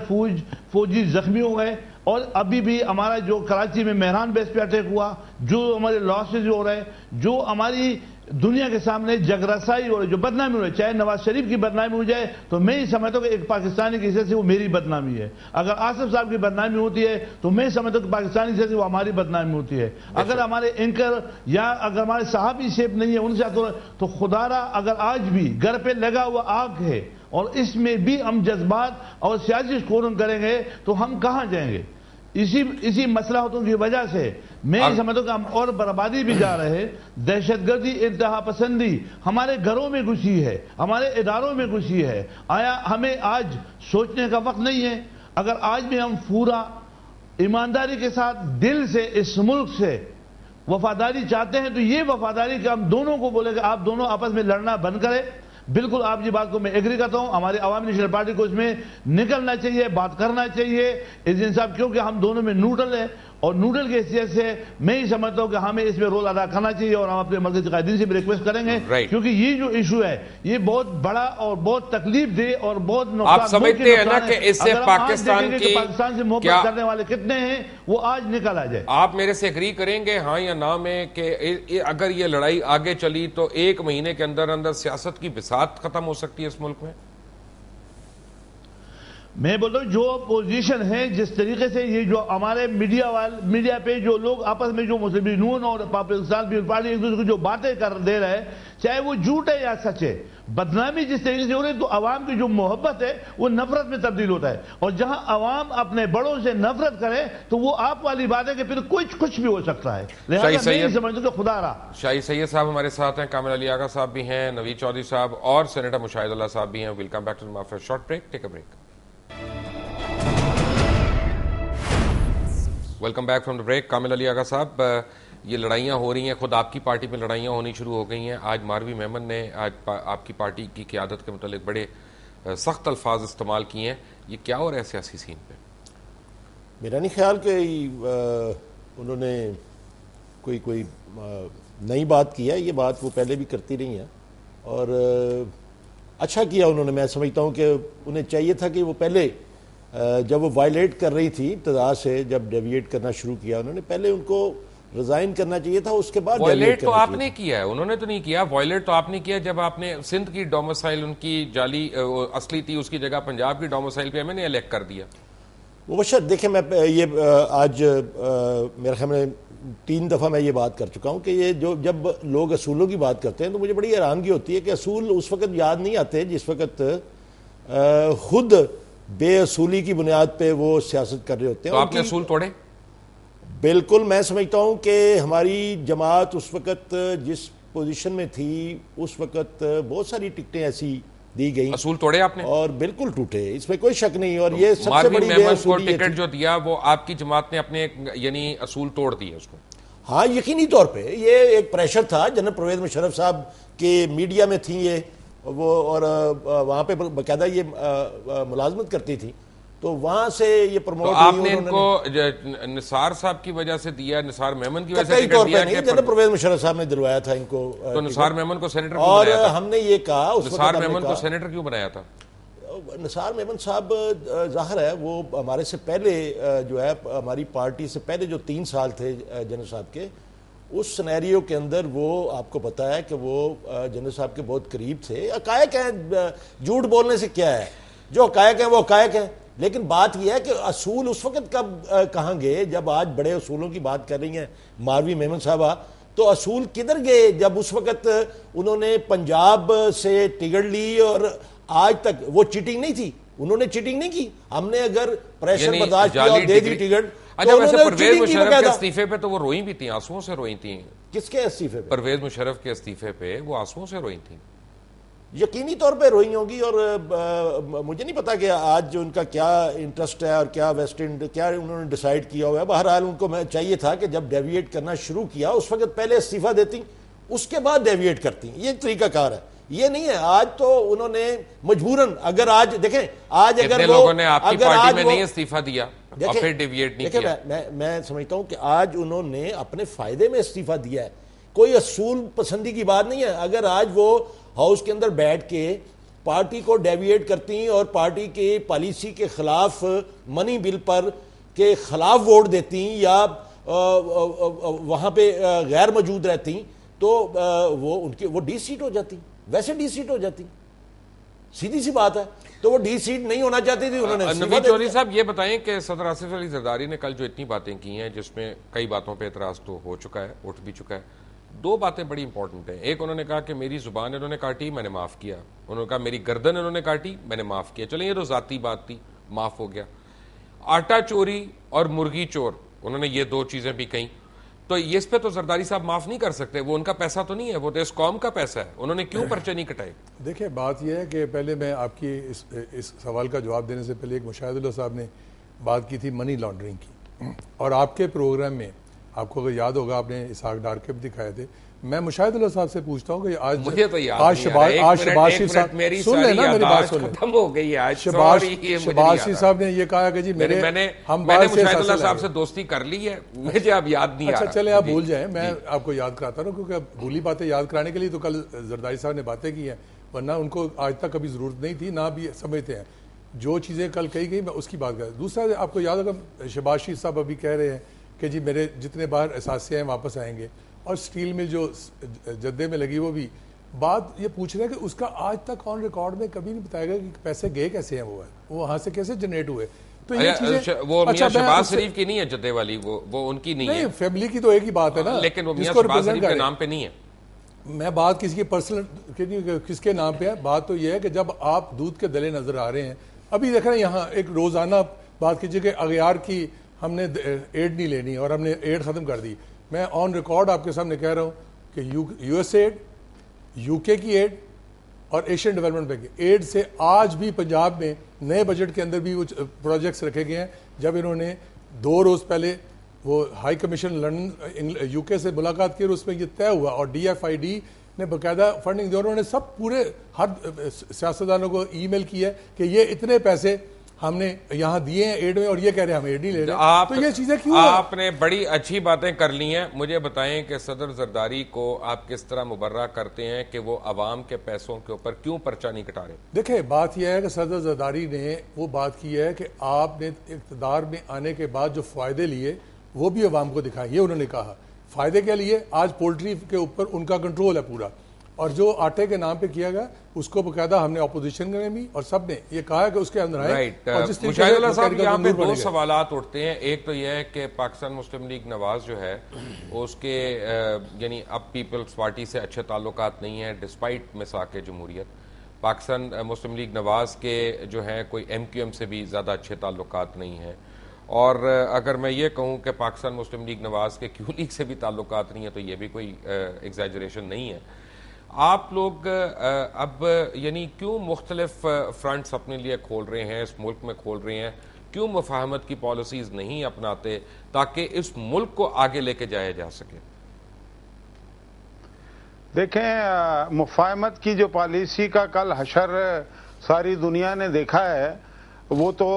فوجی زخمی ہو گئے، اور ابھی بھی ہمارا جو کراچی میں مہران بیس پہ اٹیک ہوا، جو ہمارے لاسز ہو رہے، جو ہماری دنیا کے سامنے جگرسائی ہو رہی، جو بدنامی ہو رہی، چاہے نواز شریف کی بدنامی ہو جائے تو میں ہی سمجھتا ہوں کہ ایک پاکستانی کی حیثیت سے وہ میری بدنامی ہے. اگر آصف صاحب کی بدنامی ہوتی ہے تو میں سمجھتا ہوں کہ پاکستانی کی حیثیت سے وہ ہماری بدنامی ہوتی ہے. اگر ہمارے اینکر یا اگر ہمارے صحافی سیف نہیں ہے ان سے تو خدا را اگر آج بھی گھر پہ لگا ہوا آگ ہے اور اس میں بھی ہم جذبات اور سیاسی سکورنگ کریں گے تو ہم کہاں جائیں گے؟ اسی مسلحتوں کی وجہ سے میں سمجھتا ہوں کہ ہم اور بربادی بھی جا رہے ہیں. دہشت گردی، انتہا پسندی ہمارے گھروں میں گھسی ہے، ہمارے اداروں میں گھسی ہے. آیا ہمیں آج سوچنے کا وقت نہیں ہے؟ اگر آج بھی ہم پورا ایمانداری کے ساتھ دل سے اس ملک سے وفاداری چاہتے ہیں تو یہ وفاداری کہ ہم دونوں کو بولے کہ آپ دونوں آپس میں لڑنا بند کریں. بالکل آپ کی بات کو میں ایگری کرتا ہوں. ہماری عوامی نیشنل پارٹی کو اس میں نکلنا چاہیے، بات کرنا چاہیے اس انصاف، کیونکہ ہم دونوں میں نیوٹرل ہے اور نوڈل کی حیثیت سے میں ہی سمجھتا ہوں کہ ہمیں اس میں رول ادا کرنا چاہیے، اور ہم اپنے مرکزی قائدین سے بھی ریکویسٹ کریں گے کیونکہ یہ جو ایشو ہے یہ بہت بڑا اور بہت تکلیف دہ اور بہت نقصان. آپ سمجھتے ہیں نا کہ اس سے پاکستان سے محبت کرنے والے کتنے ہیں وہ آج نکل آ جائے. آپ میرے سے اگری کریں گے ہاں یا نہ میں کہ اگر یہ لڑائی آگے چلی تو 1 مہینے کے اندر اندر سیاست کی بساط ختم ہو سکتی ہے اس ملک میں؟ میں بولتا ہوں جو پوزیشن ہے، جس طریقے سے یہ جو ہمارے میڈیا پہ جو لوگ آپس میں جو مسلم نون اور پاکستان پیپلز پارٹی ایک دوسرے کو جو باتیں کر دے رہے ہیں، چاہے وہ جھوٹ ہے یا سچ ہے، بدنامی جس طریقے سے ہو رہی ہے، تو عوام کی جو محبت ہے وہ نفرت میں تبدیل ہوتا ہے. اور جہاں عوام اپنے بڑوں سے نفرت کرے تو وہ آپ والی بات ہے کہ پھر کچھ بھی ہو سکتا ہے. لہٰذا میں یہ سمجھتا ہوں کہ خدا رہا. شاہی سید صاحب ہمارے ساتھ ہیں، کامل علی آغا صاحب بھی ہیں، نوید چودھری صاحب اور سینیٹر مشاہد اللہ صاحب بھی ہیں. Welcome back to after short break. Take a break. Welcome back from the break. Kamil Ali Agha Sahib, یہ لڑائیاں ہو رہی ہیں، خود آپ کی پارٹی میں لڑائیاں ہونی شروع ہو گئی ہیں. آج ماروی میمن نے آج آپ کی پارٹی کی قیادت کے متعلق بڑے سخت الفاظ استعمال کیے ہیں. یہ کیا ہو رہا ہے سیاسی سین پہ؟ میرا نہیں خیال کہ انہوں نے کوئی نئی بات کی ہے. یہ بات وہ پہلے بھی کرتی رہی ہیں اور اچھا کیا انہوں نے. میں سمجھتا ہوں کہ انہیں چاہیے تھا کہ وہ پہلے جب وہ وائلیٹ کر رہی تھی ابتدا سے، جب ڈیویٹ کرنا شروع کیا انہوں نے، پہلے ان کو ریزائن کرنا چاہیے تھا، اس کے بعد وائلیٹ تو آپ نے کیا ہے، انہوں نے تو نہیں کیا. وائلیٹ تو آپ نے کیا جب آپ نے سندھ کی ڈومسائل ان کی جعلی اصلی تھی، اس کی جگہ پنجاب کی ڈومسائل پہ میں نے الیکٹ کر دیا. مبشر دیکھیں، میں یہ آج میرے خیال میں 3 دفعہ میں یہ بات کر چکا ہوں کہ یہ جب لوگ اصولوں کی بات کرتے ہیں تو مجھے بڑی حیرانگی ہوتی ہے کہ اصول اس وقت یاد نہیں آتے جس وقت خود بے اصولی کی بنیاد پہ وہ سیاست کر رہے ہوتے ہیں. تو آپ نے اصول توڑے؟ بالکل. میں سمجھتا ہوں کہ ہماری جماعت اس وقت جس پوزیشن میں تھی اس وقت بہت ساری ٹکٹیں ایسی دی گئیں. اصول توڑے آپ نے؟ اور بالکل ٹوٹے، اس میں کوئی شک نہیں. اور یہ سب سے بڑی بے اصولی کو ٹکٹ جو دیا وہ آپ کی جماعت نے اپنے یعنی اصول توڑ دیے اس کو. ہاں یقینی طور پہ یہ ایک پریشر تھا. جنرل پرویز مشرف صاحب کے میڈیا میں تھیں یہ وہ، اور وہاں پہ باقاعدہ یہ ملازمت کرتی تھی، تو وہاں سے یہ پروموٹ ہوئی. آپ نے ان کو نثار صاحب کی وجہ سے دیا، نثار میمن کی وجہ سے ٹکٹ دیا؟ نہیں، جنرل پرویز مشرف صاحب نے دلوایا تھا ان کو. تو نثار میمن کو سینیٹر کیوں اور بنایا تھا؟ ہم نے یہ کہا اس وقت، نثار میمن کو سینیٹر کیوں بنایا تھا؟ نثار میمن صاحب ظاہر ہے وہ ہمارے سے پہلے جو ہے ہماری پارٹی سے پہلے جو 3 سال تھے جنرل صاحب کے، اس سنیریو کے اندر وہ آپ کو پتا ہے کہ وہ جنرل صاحب کے بہت قریب تھے. حقائق ہیں، جھوٹ بولنے سے کیا ہے، جو حقائق ہیں وہ حقائق ہیں. لیکن بات یہ ہے کہ اصول اس وقت کب کہاں گئے جب آج بڑے اصولوں کی بات کر رہی ہیں ماروی میمن صاحبہ، تو اصول کدھر گئے جب اس وقت انہوں نے پنجاب سے ٹکٹ لی اور آج تک وہ چیٹنگ نہیں تھی. انہوں نے چیٹنگ نہیں کی. ہم نے اگر پریشر برداشت کیا اور دے دی ٹکٹ. اچھا ویسے پرویز مشرف کے استعفے پہ تو وہ روئی بھی تھیں، آنسوؤں سے روئی تھیں. کس کے استعفے پہ؟ پرویز مشرف کے استعفے پہ وہ آنسوؤں سے روئی تھیں. یقینی طور پہ روئی ہوگی. اور مجھے نہیں پتا کہ آج جو ان کا کیا انٹرسٹ ہے اور کیا ویسٹرن کیا انہوں نے ڈیسائیڈ کیا ہوا ہے. بہرحال ان کو میں چاہیے تھا کہ جب ڈیویٹ کرنا شروع کیا اس وقت پہلے استعفیٰ دیتی، اس کے بعد ڈیویٹ کرتی. یہ طریقہ کار ہے، یہ نہیں ہے. آج تو انہوں نے مجبوراً، اگر آج دیکھیں آج اگر لوگوں نے آپ کی پارٹی میں نہیں استعفیٰ دیا اور پھر ڈیویٹ نہیں کیا. میں سمجھتا ہوں کہ آج انہوں نے اپنے فائدے میں استعفیٰ دیا ہے. کوئی اصول پسندی کی بات نہیں ہے. اگر آج وہ ہاؤس کے اندر بیٹھ کے پارٹی کو ڈیویٹ کرتی اور پارٹی کی پالیسی کے خلاف منی بل پر کے خلاف ووٹ دیتی یا وہاں پہ غیر موجود رہتی تو وہ ڈی سیٹ ہو جاتی. ویسے ڈی سیٹ ہو جاتی، سیدھی سی بات ہے. تو وہ ڈی سیٹ نہیں ہونا چاہتی تھی، انہوں نے. نوید چودھری صاحب یہ بتائیں کہ صدر آصف علی زرداری نے کل جو اتنی باتیں کی ہیں جس میں کئی باتوں پہ اعتراض تو ہو چکا ہے، اٹھ بھی چکا ہے. 2 باتیں بڑی امپورٹنٹ ہیں. ایک انہوں نے کہا کہ میری زبان انہوں نے کاٹی، میں نے معاف کیا. انہوں نے کہا میری گردن انہوں نے کاٹی، میں نے معاف کیا. چلیں یہ تو ذاتی بات تھی، معاف ہو گیا. آٹا چوری اور مرغی چور، انہوں نے یہ 2 چیزیں بھی کہیں. تو اس پہ تو زرداری صاحب معاف نہیں کر سکتے، وہ ان کا پیسہ تو نہیں ہے، وہ تو اس قوم کا پیسہ ہے. انہوں نے کیوں پرچے نہیں کٹائے؟ دیکھیں بات یہ ہے کہ پہلے میں آپ کی اس سوال کا جواب دینے سے پہلے ایک مشاہد اللہ صاحب نے بات کی تھی منی لانڈرنگ کی، اور آپ کے پروگرام میں آپ کو اگر یاد ہوگا آپ نے اسحاق ڈار کے بھی دکھائے تھے. میں مشاہد اللہ صاحب سے پوچھتا ہوں کہ آج مجھے تو یاد آج شہباز شریف صاحب میری سن لیں نا میری بات سن لیں. ختم ہو گئی آج. شہباز شریف صاحب نے یہ کہا کہ جی میں نے مشاہد اللہ صاحب سے دوستی کر لی ہے, مجھے اب یاد نہیں آ رہا. اچھا چلے آپ بھول جائیں, میں آپ کو یاد کراتا رہا ہوں کیونکہ بھولی باتیں یاد کرانے کے لیے تو کل زرداری صاحب نے باتیں کی ہیں, ورنہ ان کو آج تک کبھی ضرورت نہیں تھی, نہ بھی سمجھتے ہیں. جو چیزیں کل کہی گئی میں اس کی بات کر. دوسرا آپ کو یاد ہوگا شہباز شریف صاحب ابھی کہہ رہے ہیں کہ جی میرے جتنے باہر اثاثے ہیں واپس آئیں گے, اور سٹیل مل جو جدے میں لگی وہ بھی. بات یہ پوچھ رہے ہیں کہ اس کا آج تک آن ریکارڈ میں کبھی نہیں بتایا گیا کہ پیسے گئے کیسے ہیں, وہ وہاں سے کیسے جنریٹ ہوئے. تو یہ چیزیں وہ میاں شہباز شریف کی نہیں ہے جدے والی, وہ ان کی نہیں ہے, فیملی کی تو ایک ہی بات ہے نا, لیکن وہ میاں شہباز شریف کے نام پہ نہیں ہے. میں بات کسی کی پرسنل کس کے نام پہ ہے, بات تو یہ ہے کہ جب آپ دودھ کے دلے نظر آ رہے ہیں. ابھی دیکھ رہے ہیں یہاں ایک روزانہ بات کیجیے کہ اغیار کی ہم نے ایڈ نہیں لینی اور ہم نے ایڈ ختم کر دی. میں آن ریکارڈ آپ کے سامنے کہہ رہا ہوں کہ یو ایس ایڈ, یو کے کی ایڈ اور ایشین ڈیولپمنٹ بینک کی ایڈ سے آج بھی پنجاب میں نئے بجٹ کے اندر بھی وہ پروجیکٹس رکھے گئے ہیں. جب انہوں نے 2 روز پہلے وہ ہائی کمیشن لندن یو کے سے ملاقات کی اور اس میں یہ طے ہوا, اور ڈی ایف آئی ڈی نے باقاعدہ فنڈنگ دی, اور انہوں نے سب پورے ہر سیاستدانوں کو ای میل کی ہے کہ یہ اتنے پیسے ہم نے یہاں دیے ہیں ایڈ میں, اور یہ کہہ رہے ہیں ہم ایڈ نہیں لے رہے. تو یہ چیزیں کیوں آپ نے بڑی اچھی باتیں کر لی ہیں. مجھے بتائیں کہ صدر زرداری کو آپ کس طرح مبرہ کرتے ہیں کہ وہ عوام کے پیسوں کے اوپر کیوں پرچہ نہیں کٹا رہے؟ دیکھیں بات یہ ہے کہ صدر زرداری نے وہ بات کی ہے کہ آپ نے اقتدار میں آنے کے بعد جو فائدے لیے وہ بھی عوام کو دکھائیں. یہ انہوں نے کہا فائدے کے لیے آج پولٹری کے اوپر ان کا کنٹرول ہے پورا, اور جو آٹے کے نام پہ کیا گیا اس کو باقاعدہ ہم نے اپوزیشن میں بھی اور سب نے یہ کہا کہ اس کے اندر آئے. مشاہد اللہ صاحب یہاں پہ 2 سوالات اٹھتے ہیں. ایک تو یہ ہے کہ پاکستان مسلم لیگ نواز جو ہے اس کے یعنی اب پیپلز پارٹی سے اچھے تعلقات نہیں ہیں ڈسپائٹ مساق جمہوریت. پاکستان مسلم لیگ نواز کے جو ہیں کوئی ایم کیو ایم سے بھی زیادہ اچھے تعلقات نہیں ہیں, اور اگر میں یہ کہوں کہ پاکستان مسلم لیگ نواز کے کیو لیگ سے بھی تعلقات نہیں ہیں تو یہ بھی کوئی ایگزیجریشن نہیں ہے. آپ لوگ اب یعنی کیوں مختلف فرنٹس اپنے لیے کھول رہے ہیں, اس ملک میں کھول رہے ہیں, کیوں مفاہمت کی پالیسیز نہیں اپناتے تاکہ اس ملک کو آگے لے کے جایا جا سکے؟ دیکھیں مفاہمت کی جو پالیسی کا کل حشر ساری دنیا نے دیکھا ہے وہ تو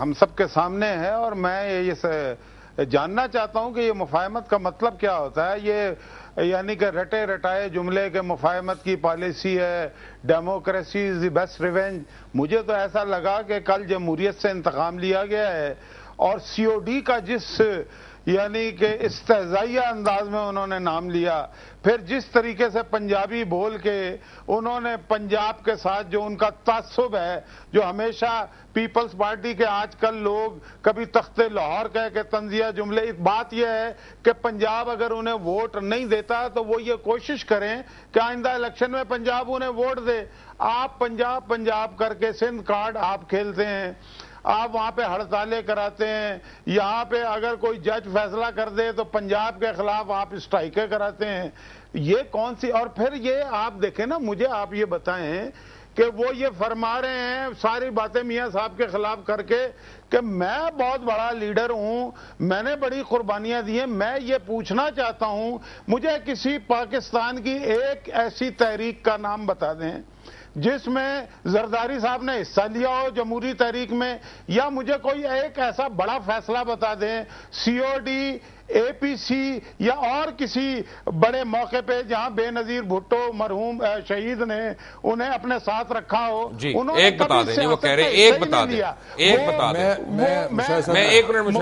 ہم سب کے سامنے ہے, اور میں یہ جاننا چاہتا ہوں کہ یہ مفاہمت کا مطلب کیا ہوتا ہے. یہ یعنی کہ رٹے رٹائے جملے کے مفاہمت کی پالیسی ہے, democracy is the best revenge. مجھے تو ایسا لگا کہ کل جمہوریت سے انتقام لیا گیا ہے, اور سی او ڈی کا جس یعنی کہ استہزائیہ انداز میں انہوں نے نام لیا, پھر جس طریقے سے پنجابی بول کے انہوں نے پنجاب کے ساتھ جو ان کا تعصب ہے, جو ہمیشہ پیپلز پارٹی کے آج کل لوگ کبھی تخت لاہور کہہ کے طنزیہ جملے. بات یہ ہے کہ پنجاب اگر انہیں ووٹ نہیں دیتا تو وہ یہ کوشش کریں کہ آئندہ الیکشن میں پنجاب انہیں ووٹ دے. آپ پنجاب پنجاب کر کے سندھ کارڈ آپ کھیلتے ہیں, آپ وہاں پہ ہڑتالیں کراتے ہیں, یہاں پہ اگر کوئی جج فیصلہ کر دے تو پنجاب کے خلاف آپ اسٹرائکیں کراتے ہیں. یہ کون سی, اور پھر یہ آپ دیکھیں نا, مجھے آپ یہ بتائیں کہ وہ یہ فرما رہے ہیں ساری باتیں میاں صاحب کے خلاف کر کے کہ میں بہت بڑا لیڈر ہوں, میں نے بڑی قربانیاں دی ہیں. میں یہ پوچھنا چاہتا ہوں مجھے کسی پاکستان کی ایک ایسی تحریک کا نام بتا دیں جس میں زرداری صاحب نے حصہ لیا ہو جمہوری تحریک میں, یا مجھے کوئی ایک ایسا بڑا فیصلہ بتا دیں سی او ڈی, اے پی سی یا اور کسی بڑے موقع پہ جہاں بے نظیر بھٹو مرحوم شہید نے انہیں اپنے ساتھ رکھا ہو. جی ایک بتا دیں, وہ کہہ رہے ایک بتا دیں, ایک بتا دیں. میں ایک منٹ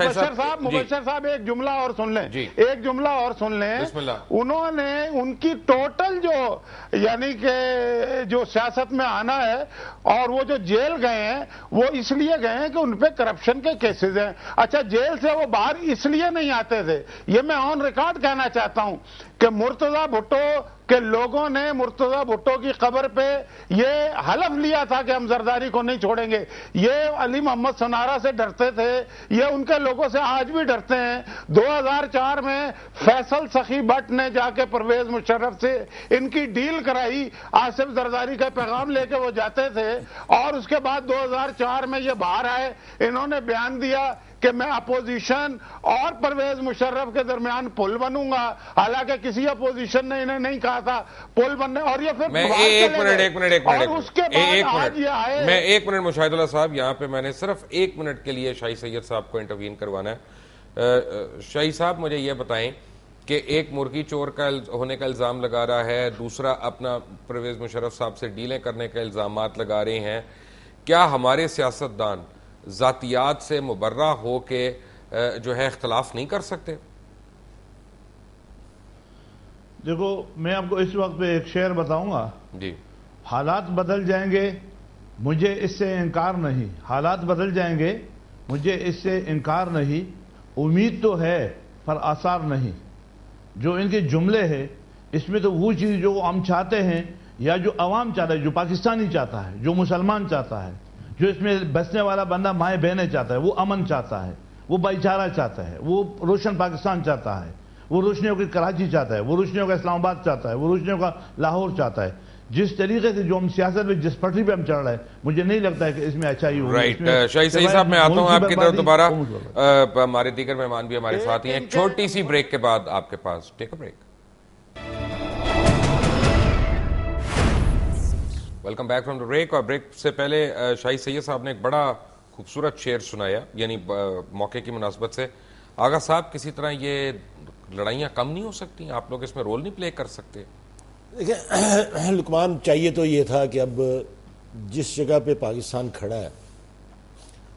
مبشر صاحب ایک جملہ اور سن لیں, ایک جملہ اور سن لیں. انہوں نے ان کی ٹوٹل جو یعنی کہ جو سیاست میں آنا ہے, اور وہ جو جیل گئے ہیں وہ اس لیے گئے ہیں کہ ان پہ کرپشن کے کیسز ہیں. اچھا جیل سے وہ باہر اس لیے نہیں آتے تھے, یہ میں آن ریکارڈ کہنا چاہتا ہوں کہ مرتضی بھٹو کہ لوگوں نے مرتضی بھٹو کی قبر پہ یہ حلف لیا تھا کہ ہم زرداری کو نہیں چھوڑیں گے. یہ علی محمد سنارا سے ڈرتے تھے, یہ ان کے لوگوں سے آج بھی ڈرتے ہیں. 2004 میں فیصل سخی بٹ نے جا کے پرویز مشرف سے ان کی ڈیل کرائی, آصف زرداری کا پیغام لے کے وہ جاتے تھے, اور اس کے بعد 2004 میں یہ باہر آئے, انہوں نے بیان دیا کہ میں اپوزیشن اور پرویز مشرف کے درمیان پل بنوں گا، حالانکہ کسی اپوزیشن نے انہیں نہیں کہا تھا پل بننے، اور یہ پھر میں ایک منٹ مشاہد اللہ صاحب، یہاں پہ میں نے صرف 1 منٹ کے لیے شاہی سید صاحب کو انٹروین کروانا ہے. شاہی صاحب مجھے یہ بتائیں کہ ایک مرغی چور کا ہونے کا الزام لگا رہا ہے، دوسرا اپنا پرویز مشرف صاحب سے ڈیلیں کرنے کے الزامات لگا رہے ہیں. کیا ہمارے سیاستدان ذاتیات سے مبرہ ہو کے جو ہے اختلاف نہیں کر سکتے؟ دیکھو میں آپ کو اس وقت پہ ایک شعر بتاؤں گا. جی. حالات بدل جائیں گے مجھے اس سے انکار نہیں، حالات بدل جائیں گے مجھے اس سے انکار نہیں، امید تو ہے پر آثار نہیں. جو ان کے جملے ہیں اس میں تو وہ چیز جو ہم چاہتے ہیں یا جو عوام چاہتا ہے، جو پاکستانی چاہتا ہے، جو مسلمان چاہتا ہے، جو اس میں بسنے والا بندہ مائیں بہنیں چاہتا ہے، وہ امن چاہتا ہے، وہ بھائی چارہ چاہتا ہے، وہ روشن پاکستان چاہتا ہے، وہ روشنیوں کی کراچی چاہتا ہے، وہ روشنیوں کا اسلام آباد چاہتا ہے، وہ روشنیوں کا لاہور چاہتا ہے. جس طریقے سے جو ہم سیاست میں جس پٹری پہ ہم چڑھ رہے ہیں، مجھے نہیں لگتا ہے کہ اس میں اچھائی ہوگی. رائٹ. شاہی سعید صاحب میں آتا ہوں آپ کی طرف دوبارہ، ہمارے دیگر مہمان بھی ہمارے ساتھ ہی ہیں. چھوٹی سی بریک کے بعد آپ کے پاس take a break. Welcome back from the break. اور بریک سے پہلے شاہی سید صاحب نے ایک بڑا خوبصورت شعر سنایا، یعنی موقع کی مناسبت سے. آغا صاحب کسی طرح یہ لڑائیاں کم نہیں ہو سکتی؟ آپ لوگ اس میں رول نہیں پلے کر سکتے؟ دیکھیں لقمان، چاہیے تو یہ تھا کہ اب جس جگہ پہ پاکستان کھڑا ہے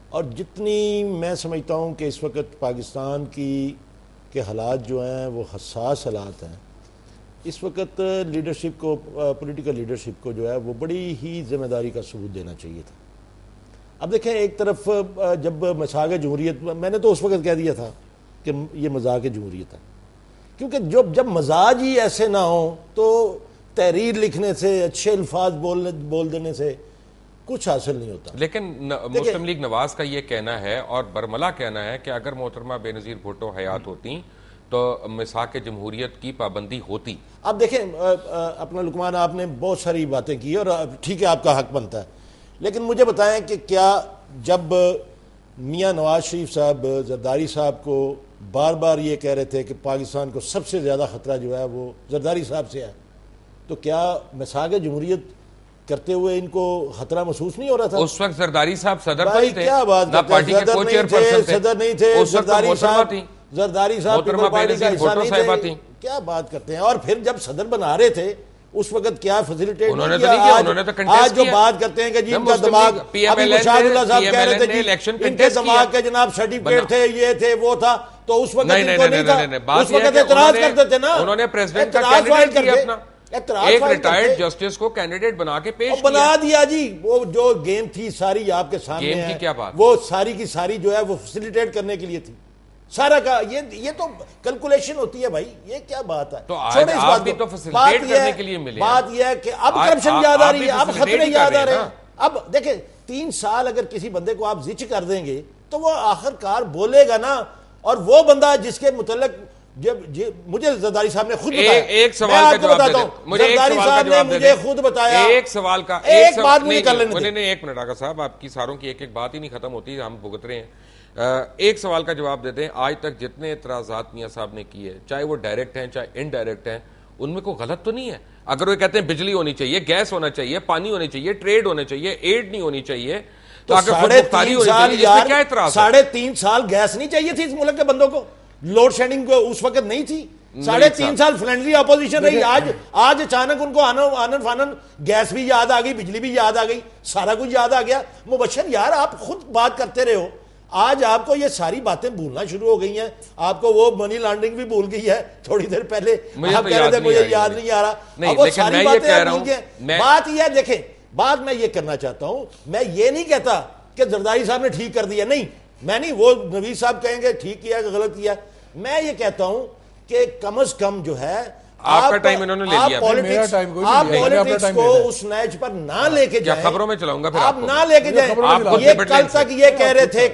اور جتنی میں سمجھتا ہوں کہ اس وقت پاکستان کے حالات جو ہیں وہ حساس حالات ہیں، اس وقت لیڈرشپ کو، پولیٹیکل لیڈرشپ کو جو ہے وہ بڑی ہی ذمہ داری کا ثبوت دینا چاہیے تھا. اب دیکھیں ایک طرف جب مساق جمہوریت، میں نے تو اس وقت کہہ دیا تھا کہ یہ مذاق جمہوریت ہے، کیونکہ جب مزاج ہی ایسے نہ ہوں تو تحریر لکھنے سے، اچھے الفاظ بول دینے سے کچھ حاصل نہیں ہوتا. لیکن مسلم لیگ نواز کا یہ کہنا ہے اور برملا کہنا ہے کہ اگر محترمہ بے نظیر بھٹو حیات ہوتی تو مساق جمہوریت کی پابندی ہوتی. اب دیکھیں اپنا لقمان، آپ نے بہت ساری باتیں کی اور ٹھیک ہے آپ کا حق بنتا ہے، لیکن مجھے بتائیں کہ کیا جب میاں نواز شریف صاحب زرداری صاحب کو بار بار یہ کہہ رہے تھے کہ پاکستان کو سب سے زیادہ خطرہ جو ہے وہ زرداری صاحب سے ہے، تو کیا مساق جمہوریت کرتے ہوئے ان کو خطرہ محسوس نہیں ہو رہا تھا؟ اس وقت زرداری صاحب صدر تو بھائی نہیں تھے، کیا بات نہ پارٹی کے کو چیئر پرسن تھے، صدر نہیں تھے، اس وقت زرداری صاحب محترمہ بے نظیر بھٹو صاحبہ تھیں. کیا بات کرتے ہیں؟ اور پھر جب صدر بنا رہے تھے اس وقت کیا فیسیلیٹیٹ انہوں نے تو نہیں کیا، انہوں نے تو کنٹیسٹ آج جو بات کرتے ہیں کہ جی ان کا دماغ، ابھی مشاہد اللہ صاحب کہہ رہے تھے جی ان کے دماغ کے جناب سرٹیفکیٹ تھے، یہ تھے وہ تھا، تو اس وقت ان کو نہیں تھا، اس وقت اعتراض کرتے تھے نا، انہوں نے پریزیڈنٹ کا کینڈیڈیٹ کیا اپنا، ایک ریٹائرڈ جسٹس کو کینڈیڈیٹ بنا کے پیش بنا دیا. جی وہ جو گیم تھی ساری آپ کے سامنے گیم کی کیا بات، وہ ساری کی ساری جو ہے وہ فیسیلیٹیٹ کرنے کے لیے تھی سارا کا. یہ تو کیلکولیشن ہوتی ہے بھائی، یہ کیا بات ہے؟ تو آج آپ بھی تو فیسیلیٹیٹ کرنے کے لیے ملے. بات یہ ہے کہ اب کرپشن یاد آ رہی ہے، اب خطرے یاد آ رہے ہیں. اب دیکھیں 3 سال اگر کسی بندے کو آپ زچ کر دیں گے تو وہ آخر کار بولے گا نا. اور وہ بندہ جس کے متعلق مجھے زرداری صاحب نے خود بتایا، ایک سوال کا جواب دے دیں، زرداری صاحب نے مجھے خود بتایا، ایک سوال کا ایک بات مجھے کر لینے دیں. نہیں ایک منٹ آقا صاحب، آپ کی ساروں کی ایک بات ہی نہیں ختم ہوتی، ہم بھگت رہے ہیں. ایک سوال کا جواب دے دیں، آج تک جتنے اعتراضات میاں صاحب نے کیے، چاہے وہ ڈائریکٹ ہیں چاہے انڈائریکٹ ہیں، ان میں کوئی غلط تو نہیں ہے؟ اگر وہ کہتے ہیں بجلی ہونی چاہیے، گیس ہونا چاہیے، پانی ہونی چاہیے، ٹریڈ ہونے چاہیے، ایڈ نہیں ہونی چاہیے، تو اگر خود مختاری ہونی چاہیے، اس میں کیا اعتراض ہے؟ 3.5 سال گیس نہیں چاہیے تھی اس ملک کے بندوں کو، لوڈ شیڈنگ کو اس وقت نہیں تھی. 3.5 سال فرینڈلی اپوزیشن رہی. آج اچانک ان کو آنن فانن گیس بھی یاد آ گئی، بجلی بھی یاد آ گئی، سارا کچھ یاد آ گیا. مبشر یار آپ خود بات کرتے رہے ہو، آج آپ کو یہ ساری باتیں بھولنا شروع ہو گئی ہیں. آپ کو وہ منی لانڈرنگ بھی بھول گئی ہے تھوڑی دیر پہلے، آپ کہہ رہے تھے مجھے یاد نہیں آ رہا. اب وہ ساری باتیں بھول گئے. بات یہ ہے، دیکھیں بات میں یہ کرنا چاہتا ہوں، میں یہ نہیں کہتا کہ زرداری صاحب نے ٹھیک کر دیا، نہیں میں نہیں، وہ نویز صاحب کہیں گے ٹھیک کیا کہ غلط کیا. میں یہ کہتا ہوں کہ کم از کم جو ہے آپ کا ٹائم انہوں نے لے لیا. آپ پالیٹکس کو اس نیچ پر نہ لے کے جائیں. خبروں میں چلاؤں گا پھر آپ نہ لے کے جائیں. یہ کل تک یہ کہہ رہے تھے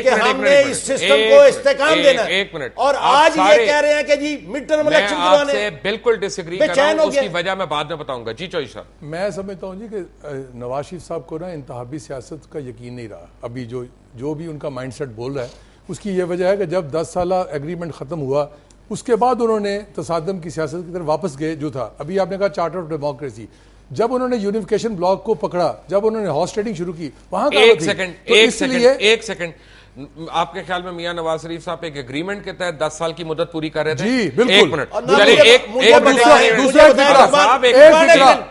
کہ ہم نے اس سسٹم کو استحکام دینا ہے, اور آج یہ کہہ رہے ہیں کہ جی مڈ ٹرم الیکشن کروانے. میں آپ سے بالکل ڈس ایگری کر رہا ہوں, اس کی وجہ میں بعد میں بتاؤں گا. جی چوئی صاحب. میں سمجھتا ہوں جی کہ نواز شریف صاحب کو نا انتخابی سیاست کا یقین نہیں رہا. ابھی جو بھی ان کا مائنڈ سیٹ بول رہا ہے اس کی یہ وجہ ہے کہ جب 10 سالہ ایگریمنٹ ختم ہوا اس کے بعد انہوں نے تصادم کی سیاست کی طرف واپس گئے. جو تھا ابھی آپ نے کہا چارٹر آف ڈیموکریسی, جب انہوں نے یونیفیکیشن بلاک کو پکڑا, جب انہوں نے ہارس ٹریڈنگ شروع کی, وہاں ایک سیکنڈ آپ کے خیال میں میاں نواز شریف صاحب ایک ایگریمنٹ کے تحت 10 سال کی مدت پوری کر رہے تھے؟ جی بالکل. ایک منٹ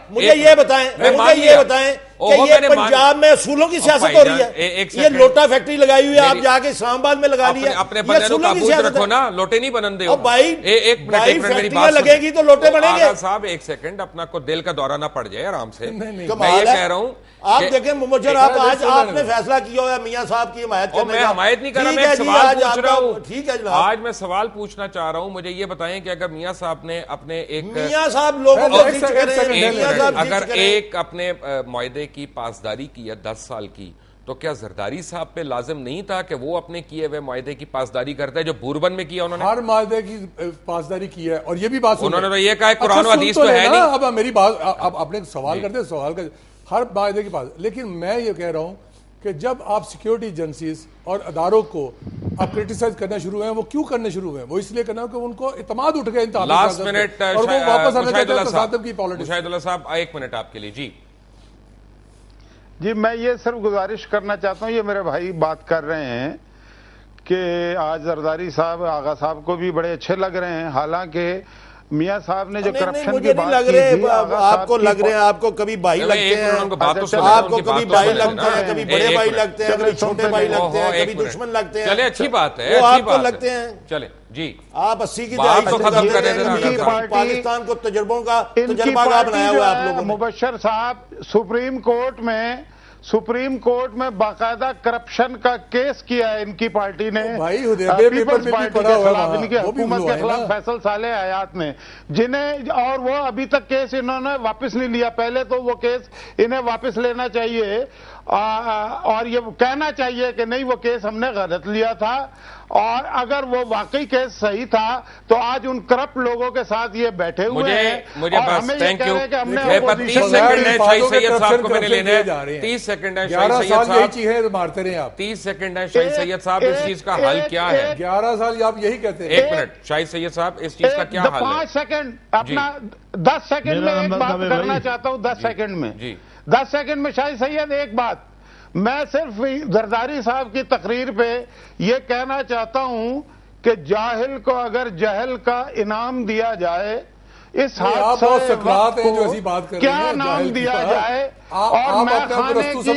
مجھے یہ بتائیں کہ یہ پنجاب میں اصولوں کی سیاست ہو رہی ہے. یہ لوٹا فیکٹری لگائی ہوئی ہے, آپ جا کے اسلام آباد میں لگا لیا. اپنے بندے کو قابو رکھو نا, لوٹے نہیں بنن دے. بھائی فیکٹریاں لگے گی تو لوٹے بنیں گے. صاحب ایک سیکنڈ, اپنا کو دل کا دورہ نہ پڑ جائے, آرام سے. میں یہ کہہ رہا ہوں آپ دیکھیں مبشر, آج آپ نے فیصلہ کیا ہوا ہے میاں صاحب کی حمایت کرنے کا. میں حمایت نہیں کر رہا, میں سوال پوچھ رہا ہوں. ٹھیک ہے جناب, آج میں سوال پوچھنا چاہ رہا ہوں. مجھے یہ بتائیں کہ اگر میاں صاحب نے اپنے میاں صاحب لوگوں کو اگر ایک اپنے معاہدے کی پاسداری کی ہے 10 سال کی, تو کیا زرداری صاحب پہ لازم نہیں تھا کہ وہ اپنے کیے ہوئے معاہدے کی پاسداری کرتے ہیں جو بوربن میں کیا انہوں نے؟ ہر معاہدے کی پاسداری کی ہے, اور یہ بھی بات انہوں نے تو یہ کہا ہے قرآن و حدیث تو ہے نہیں. اب میری بات, اب آپ نے سوال کرتے سوال کا ہر معاہدے کی پاس, لیکن میں یہ کہہ رہا ہوں کہ جب آپ سیکیورٹی ایجنسیز اور اداروں کو آپ کرٹیسائز کرنا شروع ہوئے ہیں, وہ کیوں کرنے شروع ہوئے ہیں؟ وہ اس لیے کرنا کہ ان کو اعتماد اٹھ گیا انتخابی لاسٹ منٹ, اور وہ واپس آنا چاہتے ہیں تصادم کی پالیٹکس. مشاہد اللہ صاحب ایک منٹ آپ کے لیے. جی میں یہ صرف گزارش کرنا چاہتا ہوں, یہ میرے بھائی بات کر رہے ہیں کہ آج زرداری صاحب آغا صاحب کو بھی بڑے اچھے لگ رہے ہیں, حالانکہ میاں صاحب نے جو کرپشن کی بات کی تھی, آپ کو لگ رہے ہیں, آپ کو کبھی بھائی لگتے ہیں, آپ کو کبھی بھائی لگتے ہیں, کبھی بڑے بھائی لگتے ہیں, کبھی چھوٹے بھائی لگتے ہیں, کبھی دشمن لگتے ہیں. چلے اچھی بات ہے, وہ آپ کو لگتے ہیں. چلے جی, آپ 80 کی دہائی پاکستان کو تجربوں کا تجربہ گاہ بنایا ہوا آپ لوگوں. مبشر صاحب سپریم کورٹ میں باقاعدہ کرپشن کا کیس کیا ہے ان کی پارٹی نے, پیپلز پارٹی کے خلاف, ان کی حکومت کے خلاف فیصل صالح حیات نے, جنہیں, اور وہ ابھی تک کیس انہوں نے واپس نہیں لیا. پہلے تو وہ کیس انہیں واپس لینا چاہیے اور یہ کہنا چاہیے کہ نہیں وہ کیس ہم نے غلط لیا تھا, اور اگر وہ واقعی کیس صحیح تھا تو آج ان کرپٹ لوگوں کے ساتھ یہ بیٹھے ہوئے ہیں. مجھے بس تھینک یو, 30 سیکنڈ ہے شاہی سید صاحب کو میں نے لینا ہے, 30 سیکنڈ ہے شاہی سید صاحب, مارتے رہے آپ. 30 سیکنڈ ہے شاہی سید صاحب, اس چیز کا حل کیا ہے؟ 11 سال آپ یہی کہتے ہیں. ایک منٹ شاہی سید صاحب, اس چیز کا کیا حل ہے؟ 5 سیکنڈ, اپنا 10 سیکنڈ میں ایک بات کرنا چاہتا ہوں. 10 سیکنڈ میں 10 سیکنڈ میں شاہی سید ایک بات, میں صرف زرداری صاحب کی تقریر پہ یہ کہنا چاہتا ہوں کہ جاہل کو اگر جہل کا انعام دیا جائے, اس حادثے وقت کو کیا نام دیا جائے, اور میں خانے کی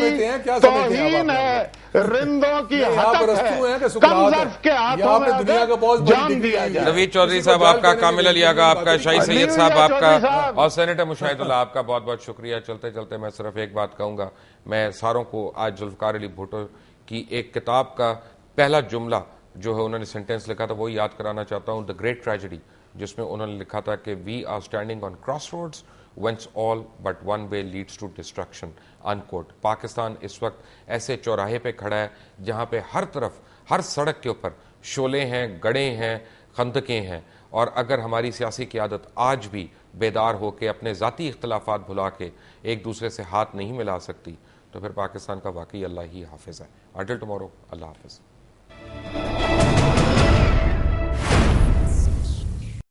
توہین ہے, رندوں کی حتک ہے, کم ظرف کے ہاتھوں میں اگر جان دیا جائے. نوید چودھری صاحب آپ کا, کامل علی آغا آپ کا, شاہی سید صاحب آپ کا, اور سینیٹر مشاہد اللہ آپ کا بہت بہت شکریہ. چلتے چلتے میں صرف ایک بات کہوں گا, میں ساروں کو آج ذوالفقار علی بھٹو کی ایک کتاب کا پہلا جملہ جو ہے انہوں نے سینٹینس لکھا تھا وہ یاد کرانا چاہتا ہوں, دا گریٹ ٹریجڈی, جس میں انہوں نے لکھا تھا کہ we are standing on crossroads whence all but one way leads to destruction, unquote. Pakistan اس وقت ایسے چوراہے پہ کھڑا ہے جہاں پہ ہر طرف, ہر سڑک کے اوپر شعلے ہیں, گڑھے ہیں, خندقیں ہیں, اور اگر ہماری سیاسی قیادت آج بھی بیدار ہو کے اپنے ذاتی اختلافات بھلا کے ایک دوسرے سے ہاتھ نہیں ملا سکتی, تو پھر پاکستان کا واقعی اللہ ہی حافظ ہے. Until tomorrow, اللہ حافظ.